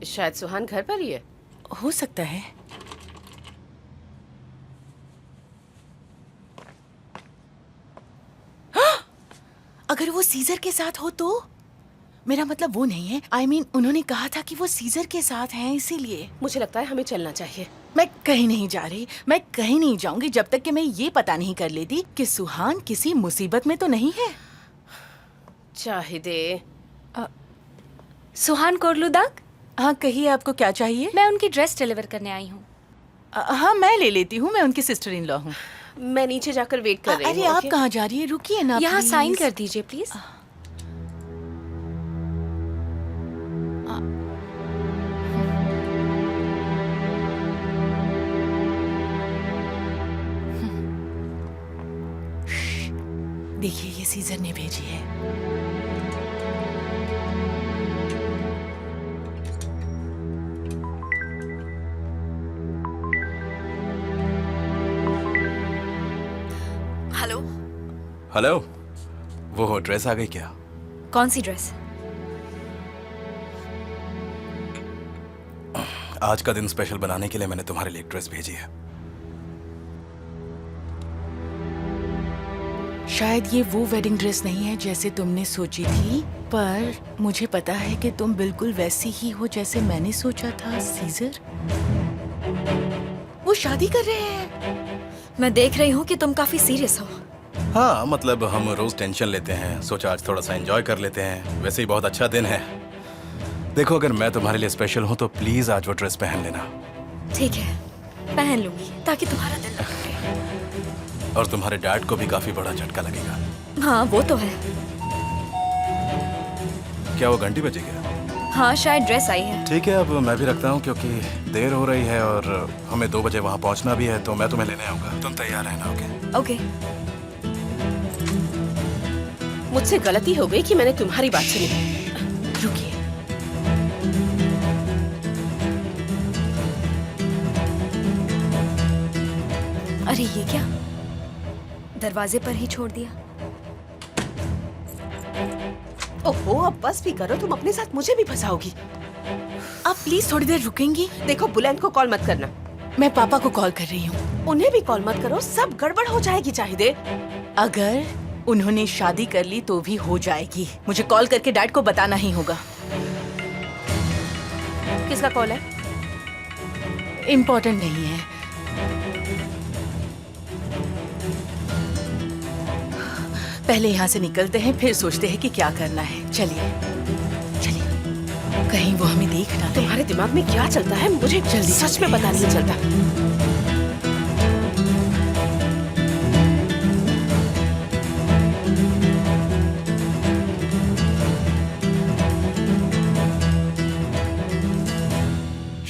शायद सुहान घर पर ही है। हो सकता है। अगर वो सीजर के साथ हो तो? मेरा मतलब वो नहीं है। I mean, उन्होंने कहा था कि वो सीजर के साथ हैं, इसीलिए। मुझे लगता है हमें चलना चाहिए। मैं कहीं नहीं जा रही, मैं कहीं नहीं जाऊंगी जब तक कि मैं ये पता नहीं कर लेती कि सुहान किसी मुसीबत में तो नहीं है। चाहिदे। सुहान कोरलुदाग? हाँ कहिए, आपको क्या चाहिए? मैं उनकी ड्रेस डिलीवर करने आई हूँ। हाँ मैं ले लेती हूँ, मैं उनकी सिस्टर इन लॉ हूँ। मैं नीचे जाकर वेट कर रही हूँ। अरे आप कहाँ जा रही है? रुकिए ना यहाँ प्लीज। साइन कर दीजिए प्लीज। देखिए ये सीजर ने भेजी है। हेलो। हेलो, वो ड्रेस आ गई क्या? कौन सी ड्रेस? आज का दिन स्पेशल बनाने के लिए मैंने तुम्हारे लिए एक ड्रेस भेजी है। शायद ये वो वेडिंग ड्रेस नहीं है जैसे तुमने सोची थी, पर मुझे पता है कि तुम बिल्कुल वैसी ही हो जैसे मैंने सोचा था। सीजर, वो शादी कर रहे हैं। मैं देख रही हूँ कि तुम काफी सीरियस हो। हाँ मतलब हम रोज टेंशन लेते हैं, सोचा आज थोड़ा सा एंजॉय कर लेते हैं। वैसे ही बहुत अच्छा दिन है। देखो अगर मैं तुम्हारे लिए स्पेशल हूँ तो प्लीज आज वो ड्रेस पहन लेना। ठीक है, पहन लूंगी ताकि तुम्हारा दिल न टूटे। और तुम्हारे डैड को भी काफी बड़ा झटका लगेगा। हाँ वो तो है। क्या वो घंटी बजी क्या? हाँ शायद ड्रेस आई है। ठीक है, अब मैं भी रखता हूँ क्योंकि देर हो रही है और हमें 2 बजे वहाँ पहुँचना भी है, तो मैं तुम्हें लेने आऊंगा। तुम तैयार रहना। Okay okay. मुझसे गलती हो गई कि मैंने तुम्हारी बात सुनी। रुकिए, अरे ये क्या, दरवाजे पर ही छोड़ दिया। ओहो, अब बस भी करो, तुम अपने साथ मुझे भी फंसाओगी। आप प्लीज थोड़ी देर रुकेंगी? देखो बुलंद को कॉल मत करना। मैं पापा को कॉल कर रही हूँ। उन्हें भी कॉल मत करो, सब गड़बड़ हो जाएगी। चाहिदे, अगर उन्होंने शादी कर ली तो भी हो जाएगी। मुझे कॉल करके डैड को बताना ही होगा। किसका कॉल है? इम्पोर्टेंट नहीं है। पहले यहाँ से निकलते हैं, फिर सोचते हैं कि क्या करना है। चलिए चलिए, कहीं वो हमें देख ना ले। तुम्हारे दिमाग में क्या चलता है मुझे जल्दी सच में चलते पता हैं नहीं चलता।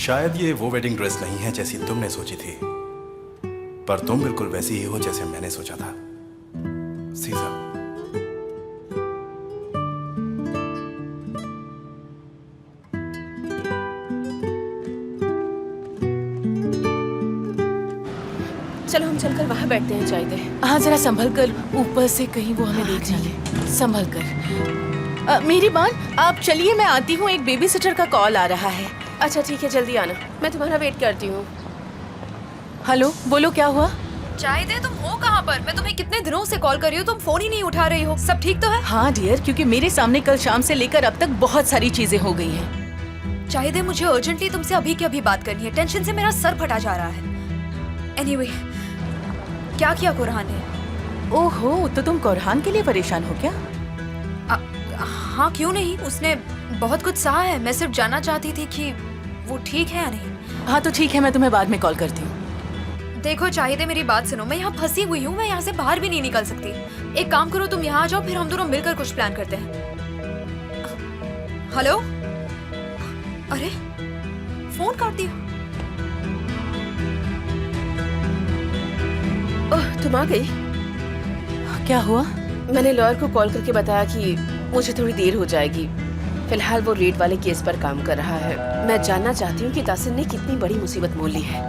शायद ये वो वेडिंग ड्रेस नहीं है जैसी तुमने सोची थी, पर तुम बिल्कुल वैसी ही हो जैसे मैंने सोचा था। सीजर, चलो हम चलकर वहाँ बैठते हैं। चाहिदे, हाँ जरा संभल कर, ऊपर से कहीं वो हमें देख ना ले। संभल कर। मेरी बात, आप चलिए, मैं आती हूँ। एक बेबी सिटर का कॉल आ रहा है। अच्छा ठीक है, जल्दी आना, मैं तुम्हारा वेट करती हूँ। हेलो, बोलो क्या हुआ? चाहिदे, तुम हो कहाँ पर? मैं तुम्हें कितने दिनों से कॉल कर रही हूँ, तुम फोन ही नहीं उठा रही हो। सब ठीक तो है? हाँ डियर, क्योंकि मेरे सामने कल शाम से लेकर अब तक बहुत सारी चीजें हो गई हैं। चाहिदे, मुझे अर्जेंटली तुमसे अभी की अभी बात करनी है। टेंशन से मेरा सर फटा जा रहा है। एनीवे, क्या किया कुरहान ने? ओहो, तो तुम कोरहान के लिए परेशान हो क्या? हाँ क्यों नहीं, उसने बहुत कुछ सहा है। मैं सिर्फ जानना चाहती थी कि वो ठीक है या नहीं? हाँ तो ठीक है, मैं तुम्हें बाद में कॉल करती हूँ। देखो चाहिए, मेरी बात सुनो, मैं यहाँ फंसी हुई हूँ, मैं यहाँ से बाहर भी नहीं निकल सकती। एक काम करो, तुम यहाँ आ जाओ, फिर हम दोनों मिलकर कुछ प्लान करते हैं। हेलो, अरे फोन काट दिया। ओह, तुम आ गई। क्या हुआ? मैंने लॉयर को कॉल करके बताया कि मुझे थोड़ी देर हो जाएगी। फिलहाल वो रेड वाले केस पर काम कर रहा है। मैं जानना चाहती हूँ कि तासिन ने कितनी बड़ी मुसीबत मोल ली है।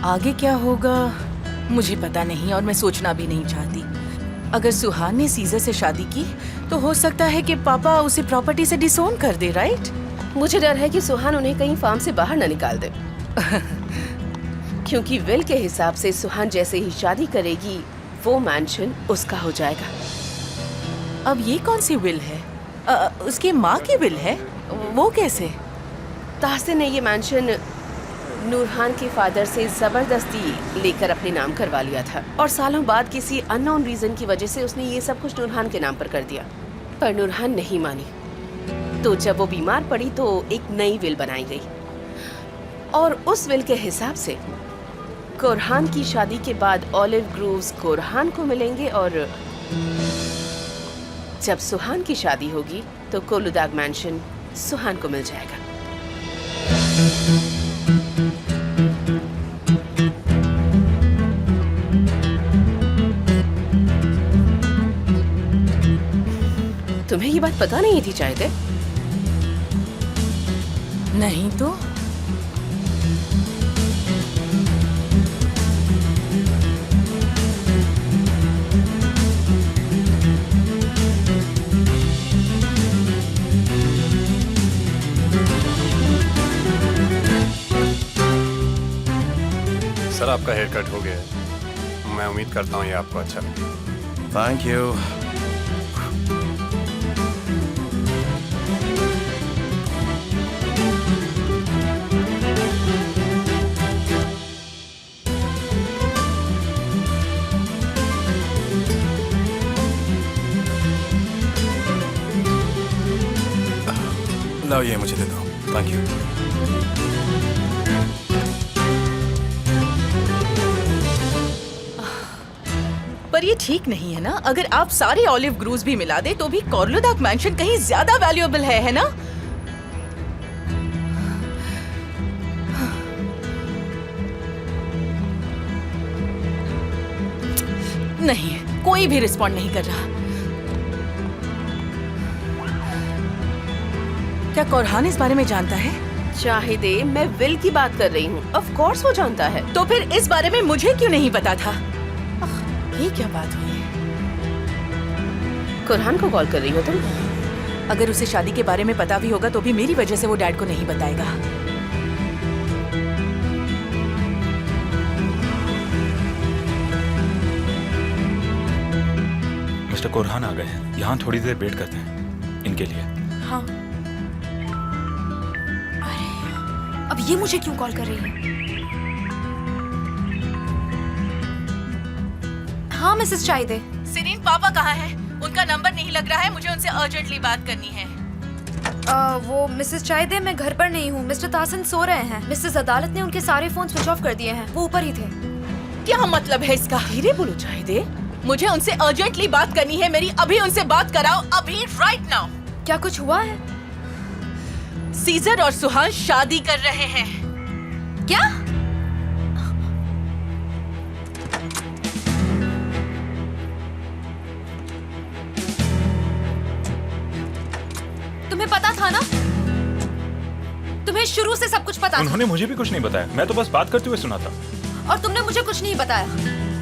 आगे क्या होगा मुझे पता नहीं, और मैं सोचना भी नहीं चाहती। अगर सुहान ने सीजर से शादी की तो हो सकता है कि पापा उसे प्रॉपर्टी से डिसोन कर दे, राइट? मुझे डर है कि सुहान उन्हें कहीं फार्म से बाहर न निकाल दे। क्योंकि विल के हिसाब से सुहान जैसे ही शादी करेगी वो मैंशन उसका हो जाएगा। अब ये कौन सी विल है? उसकी माँ की विल है? वो कैसे? ताहसिन ने ये मैंशन नूरहान के फादर से जबरदस्ती लेकर अपने नाम करवा लिया था, और सालों बाद किसी अननोन रीजन की वजह से उसने ये सब कुछ नूरहान के नाम पर कर दिया। पर नूरहान नहीं मानी, तो जब वो बीमार पड़ी तो एक नई विल बनाई गई, और उस विल के हिसाब से कोरहान की शादी के बाद ऑलिव ग्रोव्स कोरहान को मिलेंगे, और जब सुहान की शादी होगी तो कोलुदाग मैंशन सुहान को मिल जाएगा। तुम्हें ये बात पता नहीं थी शायद? नहीं तो सर, आपका हेयर कट हो गया है। मैं उम्मीद करता हूँ ये आपको अच्छा लगे। Thank you. लाओ, ये मुझे दे दो। Thank you. पर ये ठीक नहीं है ना? अगर आप सारे ऑलिव ग्रूव्स भी मिला दे तो भी कोलुदाग मैंशन कहीं ज्यादा वैल्यूएबल है ना? नहीं, कोई भी रिस्पॉन्ड नहीं कर रहा। क्या कोरहान इस बारे में जानता है? शाहिदे, मैं विल की बात कर रही हूँ। ऑफ कोर्स वो जानता है। तो फिर इस बारे में मुझे क्यों नहीं पता था? ये क्या बात हुई है? कोरहान को कॉल कर रही हो तुम? अगर उसे शादी के बारे में पता भी होगा तो भी मेरी वजह से वो डैड को नहीं बताएगा। मिस्टर कोरहान आ गए हैं। यहाँ थोड़ी देर वेट करते हैं इनके लिए। हाँ। अरे अब ये मुझे क्यों कॉल कर रही है? हाँ मिसेस चाइदे। सिरीन, पापा कहाँ है? उनका नंबर नहीं लग रहा है, मुझे उनसे अर्जेंटली बात करनी है। वो मिसेस चाइदे, मैं घर पर नहीं हूँ। मिस्टर तासिन सो रहे हैं। मिसेस अदालत ने उनके सारे फोन स्विच ऑफ कर दिए हैं। वो ऊपर ही थे। क्या मतलब है इसका? धीरे बोलो चाहिदे। मुझे उनसे अर्जेंटली बात करनी है मेरी। अभी उनसे बात कराओ, अभी, राइट नाउ। क्या कुछ हुआ है? सीजर और सुहान शादी कर रहे हैं। क्या? तुम्हें पता था ना? तुम्हें शुरू से सब कुछ पता उन्होंने मुझे भी कुछ नहीं बताया, मैं तो बस बात करते हुए सुना था। था। और तुमने मुझे कुछ नहीं बताया।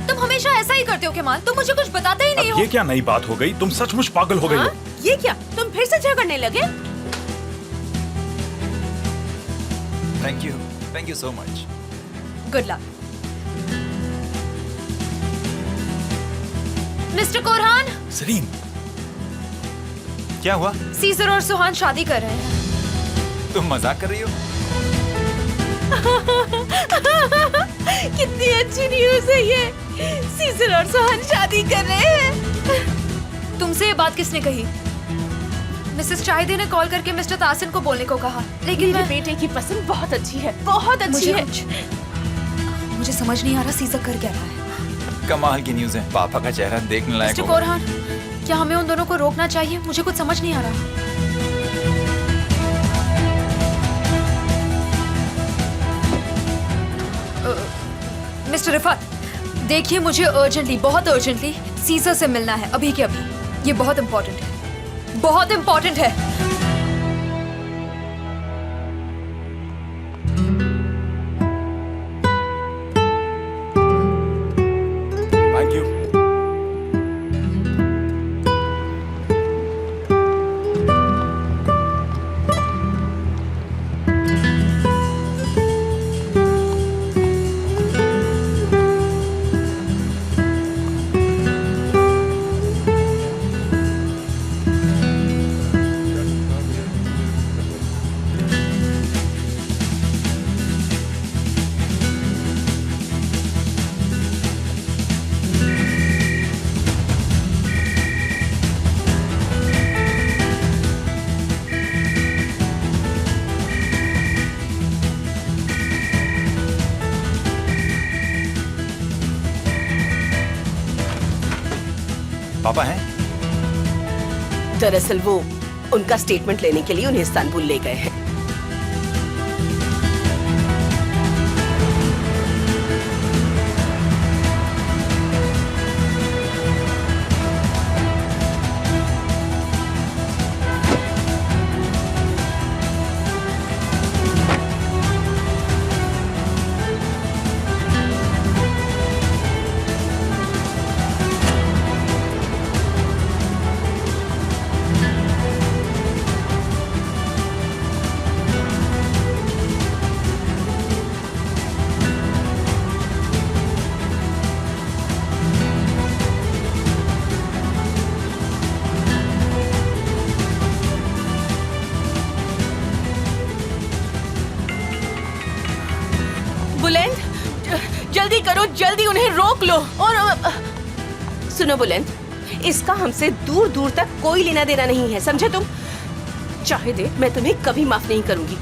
तुम हमेशा ऐसा ही करते हो केमाल, तुम मुझे कुछ बताते ही नहीं अब हो। ये क्या नई बात हो गई? तुम सचमुच पागल हो गई हो। ये क्या, तुम फिर से झगड़ने लगे? Thank you so much. Good luck. Mister Korhan, Sareen, क्या हुआ? सीजर और सुहान शादी कर रहे हैं। तुम मजाक कर रही हो? कितनी अच्छी न्यूज़ है ये। सीजर और सुहान शादी कर रहे हैं। तुमसे ये बात किसने कही? मिसेस चाहिदे ने कॉल करके मिस्टर तासिन को बोलने को कहा, लेकिन मेरे मैं बेटे की पसंद बहुत अच्छी है, बहुत अच्छी है। मुझे समझ नहीं आ रहा सीजर कर क्या रहा है। कमाल की न्यूज़ है। पापा का चेहरा देखने लायक मिस्टर होगा। कोरहान, क्या हमें उन दोनों को रोकना चाहिए? मुझे कुछ समझ नहीं आ रहा। मिस्टर रिफात, देखिए मुझे अर्जेंटली, बहुत अर्जेंटली सीजर से मिलना है अभी के अभी। ये बहुत इम्पोर्टेंट है, बहुत इम्पोर्टेंट है। Thank you. पापा हैं? दरअसल वो उनका स्टेटमेंट लेने के लिए उन्हें इस्तांबुल ले गए हैं। बुलंद, जल्दी करो, जल्दी उन्हें रोक लो। और सुनो बुलंद, इसका हमसे दूर दूर तक कोई लेना देना नहीं है, समझे तुम? चाहे दे, मैं तुम्हें कभी माफ नहीं करूंगी।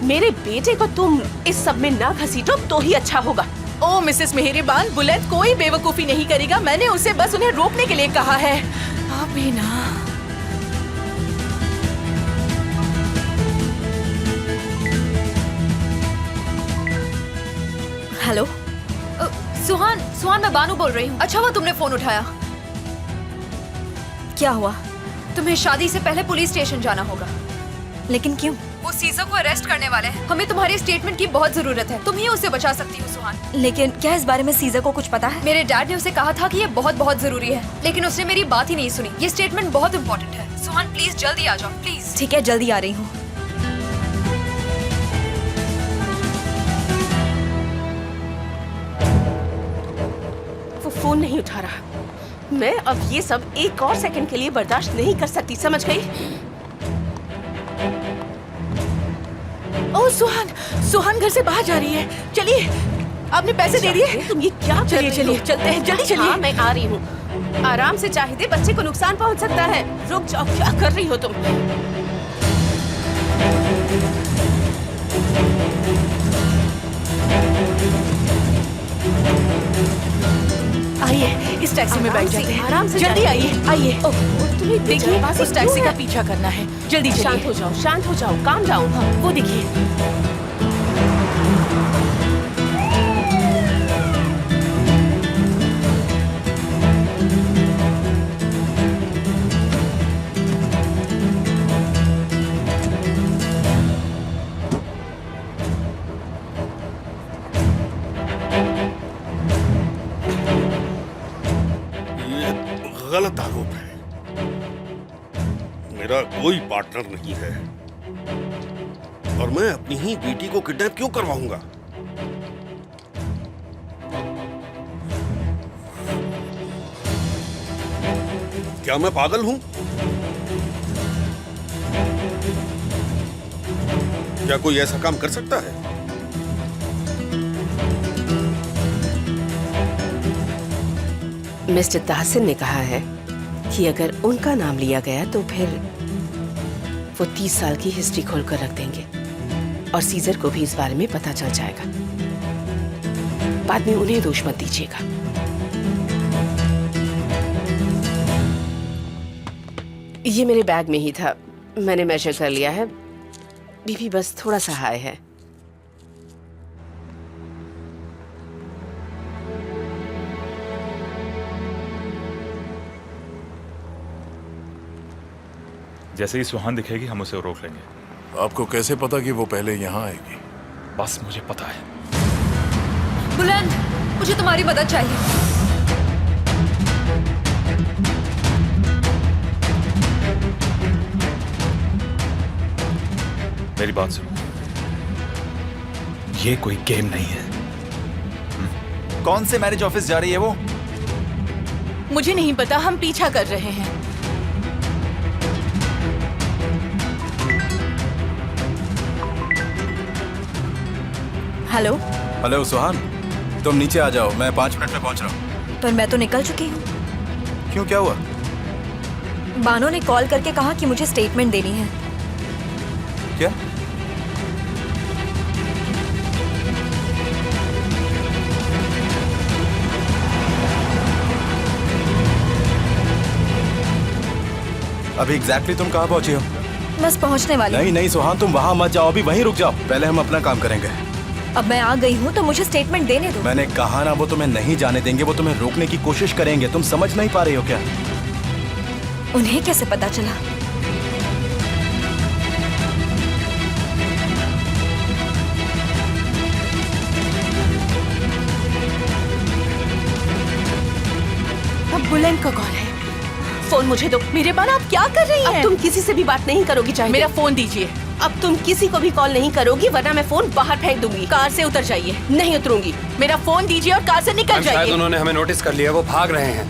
मेरे बेटे को तुम इस सब में ना घसीटो तो ही अच्छा होगा। ओ मिसेस मेहरबान, बुलंद कोई बेवकूफी नहीं करेगा। मैंने उसे बस उन्हें रोकने के लिए कहा है। अभी ना। हेलो सुहान, सुहान मैं बानू बोल रही हूँ। अच्छा हुआ तुमने फोन उठाया। क्या हुआ? तुम्हें शादी से पहले पुलिस स्टेशन जाना होगा। लेकिन क्यों? वो सीजर को अरेस्ट करने वाले हैं। हमें तुम्हारे स्टेटमेंट की बहुत जरूरत है। तुम ही उसे बचा सकती हो सुहान। लेकिन क्या इस बारे में सीजर को कुछ पता है? मेरे डैड ने उसे कहा था कि ये बहुत बहुत जरूरी है, लेकिन उसने मेरी बात ही नहीं सुनी। ये स्टेटमेंट बहुत इंपॉर्टेंट है। सुहान प्लीज जल्दी आ जाओ, प्लीज। ठीक है, जल्दी आ रही हूँ। वो फोन नहीं उठा रहा। मैं अब ये सब एक और सेकंड के लिए बर्दाश्त नहीं कर सकती, समझ गई? ओ सुहान, सुहान घर से बाहर जा रही है। चलिए, आपने पैसे दे दिए? तुम ये क्या कर चलिए रही हो? चलिए, चलते हैं, जल्दी चलिए। हाँ, मैं आ रही हूँ। आराम से चाहिए, बच्चे को नुकसान पहुंच सकता है। रुक जाओ, क्या कर रही हो तुम? आइए, इस टैक्सी में बैठ जाते हैं। आराम से जल्दी आइए, आइए। तुम्हें देखिए, जल्दबाजी उस टैक्सी क्यों का है? पीछा करना है। जल्दी शांत चलिए। हो जाओ, शांत हो जाओ, काम डाउन। हाँ, वो देखिए। ये गलत आरोप है। मेरा कोई पार्टनर नहीं है और मैं अपनी ही बेटी को किडनैप क्यों करवाऊंगा? क्या मैं पागल हूं? क्या कोई ऐसा काम कर सकता है? मिस्टर ताहसिन ने कहा है कि अगर उनका नाम लिया गया तो फिर वो 30 साल की हिस्ट्री खोल कर रख देंगे और सीजर को भी इस बारे में पता चल जाएगा। बाद में उन्हें दोष मत दीजिएगा। ये मेरे बैग में ही था, मैंने मेजर कर लिया है। बीबी बस थोड़ा सा हाई है। जैसे ही सुहान दिखेगी हम उसे रोक लेंगे। आपको कैसे पता कि वो पहले यहाँ आएगी? बस मुझे पता है। बुलंद, मुझे तुम्हारी मदद चाहिए। मेरी बात सुनो, ये कोई गेम नहीं है। कौन से मैरिज ऑफिस जा रही है वो? मुझे नहीं पता, हम पीछा कर रहे हैं। हेलो। हेलो सुहान, तुम नीचे आ जाओ, मैं 5 मिनट में पहुंच रहा हूँ। पर मैं तो निकल चुकी हूँ। क्यों, क्या हुआ? बानो ने कॉल करके कहा कि मुझे स्टेटमेंट देनी है। क्या? अभी एग्जैक्टली तुम कहाँ पहुंची हो? बस पहुँचने वाली नहीं नहीं सुहान, तुम वहां मत जाओ, अभी वहीं रुक जाओ, पहले हम अपना काम करेंगे। अब मैं आ गई हूँ तो मुझे स्टेटमेंट देने दो। मैंने कहा ना, वो तुम्हें नहीं जाने देंगे, वो तुम्हें रोकने की कोशिश करेंगे। तुम समझ नहीं पा रही हो क्या? उन्हें कैसे पता चला? अब बुलंद का कॉल है। फोन मुझे दो। मेरे बाल, आप क्या कर रही हैं? अब तुम किसी से भी बात नहीं करोगी चाहे। मेरा फोन दीजिए। अब तुम किसी को भी कॉल नहीं करोगी, वरना मैं फोन बाहर फेंक दूंगी। कार से उतर जाइए। नहीं उतरूंगी। मेरा फोन दीजिए और कार से निकल शायद जाइए। उन्होंने हमें नोटिस कर लिया, वो भाग रहे हैं।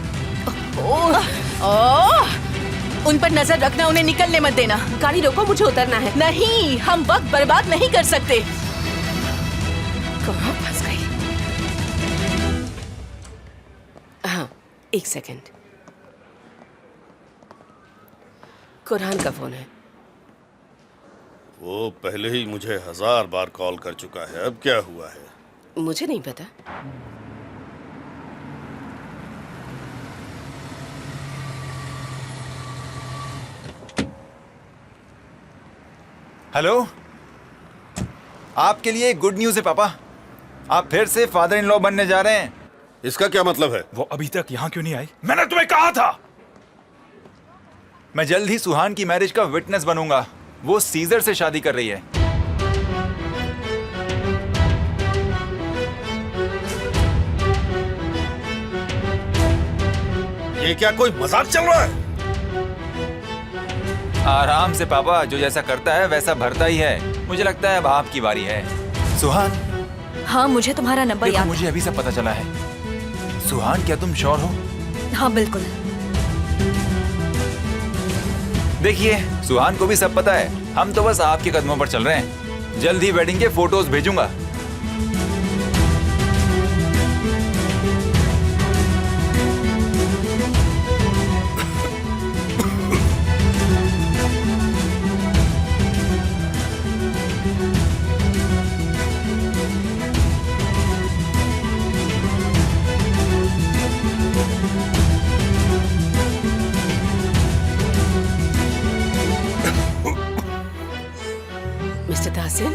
उन पर नजर रखना, उन्हें निकलने मत देना। गाड़ी रोको, मुझे उतरना है। नहीं, हम वक्त बर्बाद नहीं कर सकते। कहाँ फंस गई? हाँ, 1 सेकंड। कुरहान का फोन है। वो पहले ही मुझे 1000 बार कॉल कर चुका है, अब क्या हुआ है? मुझे नहीं पता। हेलो, आपके लिए गुड न्यूज़ है पापा। आप फिर से फादर इन लॉ बनने जा रहे हैं। इसका क्या मतलब है? वो अभी तक यहाँ क्यों नहीं आई? मैंने तुम्हें कहा था। मैं जल्द ही सुहान की मैरिज का विटनेस बनूंगा। वो सीजर से शादी कर रही है। ये क्या कोई मजाक चल रहा है? आराम से पापा, जो जैसा करता है वैसा भरता ही है। मुझे लगता है अब आपकी बारी है। सुहान, हाँ, मुझे तुम्हारा नंबर देखो याद। मुझे अभी सब पता चला है। सुहान, क्या तुम श्योर हो? हाँ बिल्कुल। देखिए, सुहान को भी सब पता है। हम तो बस आपके कदमों पर चल रहे हैं। जल्द ही वेडिंग के फोटोज भेजूंगा। मिस्टर दासिन,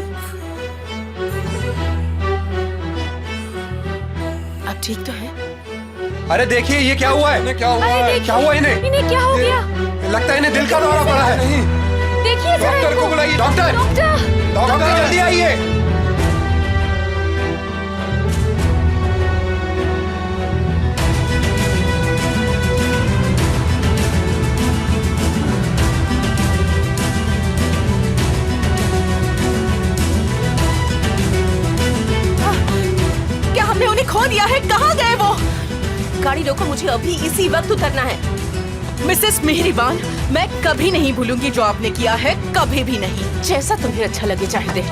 आप ठीक तो हैं? अरे देखिए, ये क्या हुआ है? क्या हुआ है? क्या हुआ इन्हें? इन्हें क्या हो गया? लगता है इन्हें दिल का दौरा पड़ा है। नहीं, देखिए जरा डॉक्टर को इनको। बुलाइए। डॉक्टर, डॉक्टर, डॉक्टर जल्दी आइए। क्या हमने उन्हें खो दिया है? कहाँ गए वो? गाड़ी रोको, मुझे अभी इसी वक्त उतरना है। मिसेस मेहरीबान, मैं कभी नहीं भूलूंगी जो आपने किया है, कभी भी नहीं। जैसा तुम्हें अच्छा लगे चाहे दे।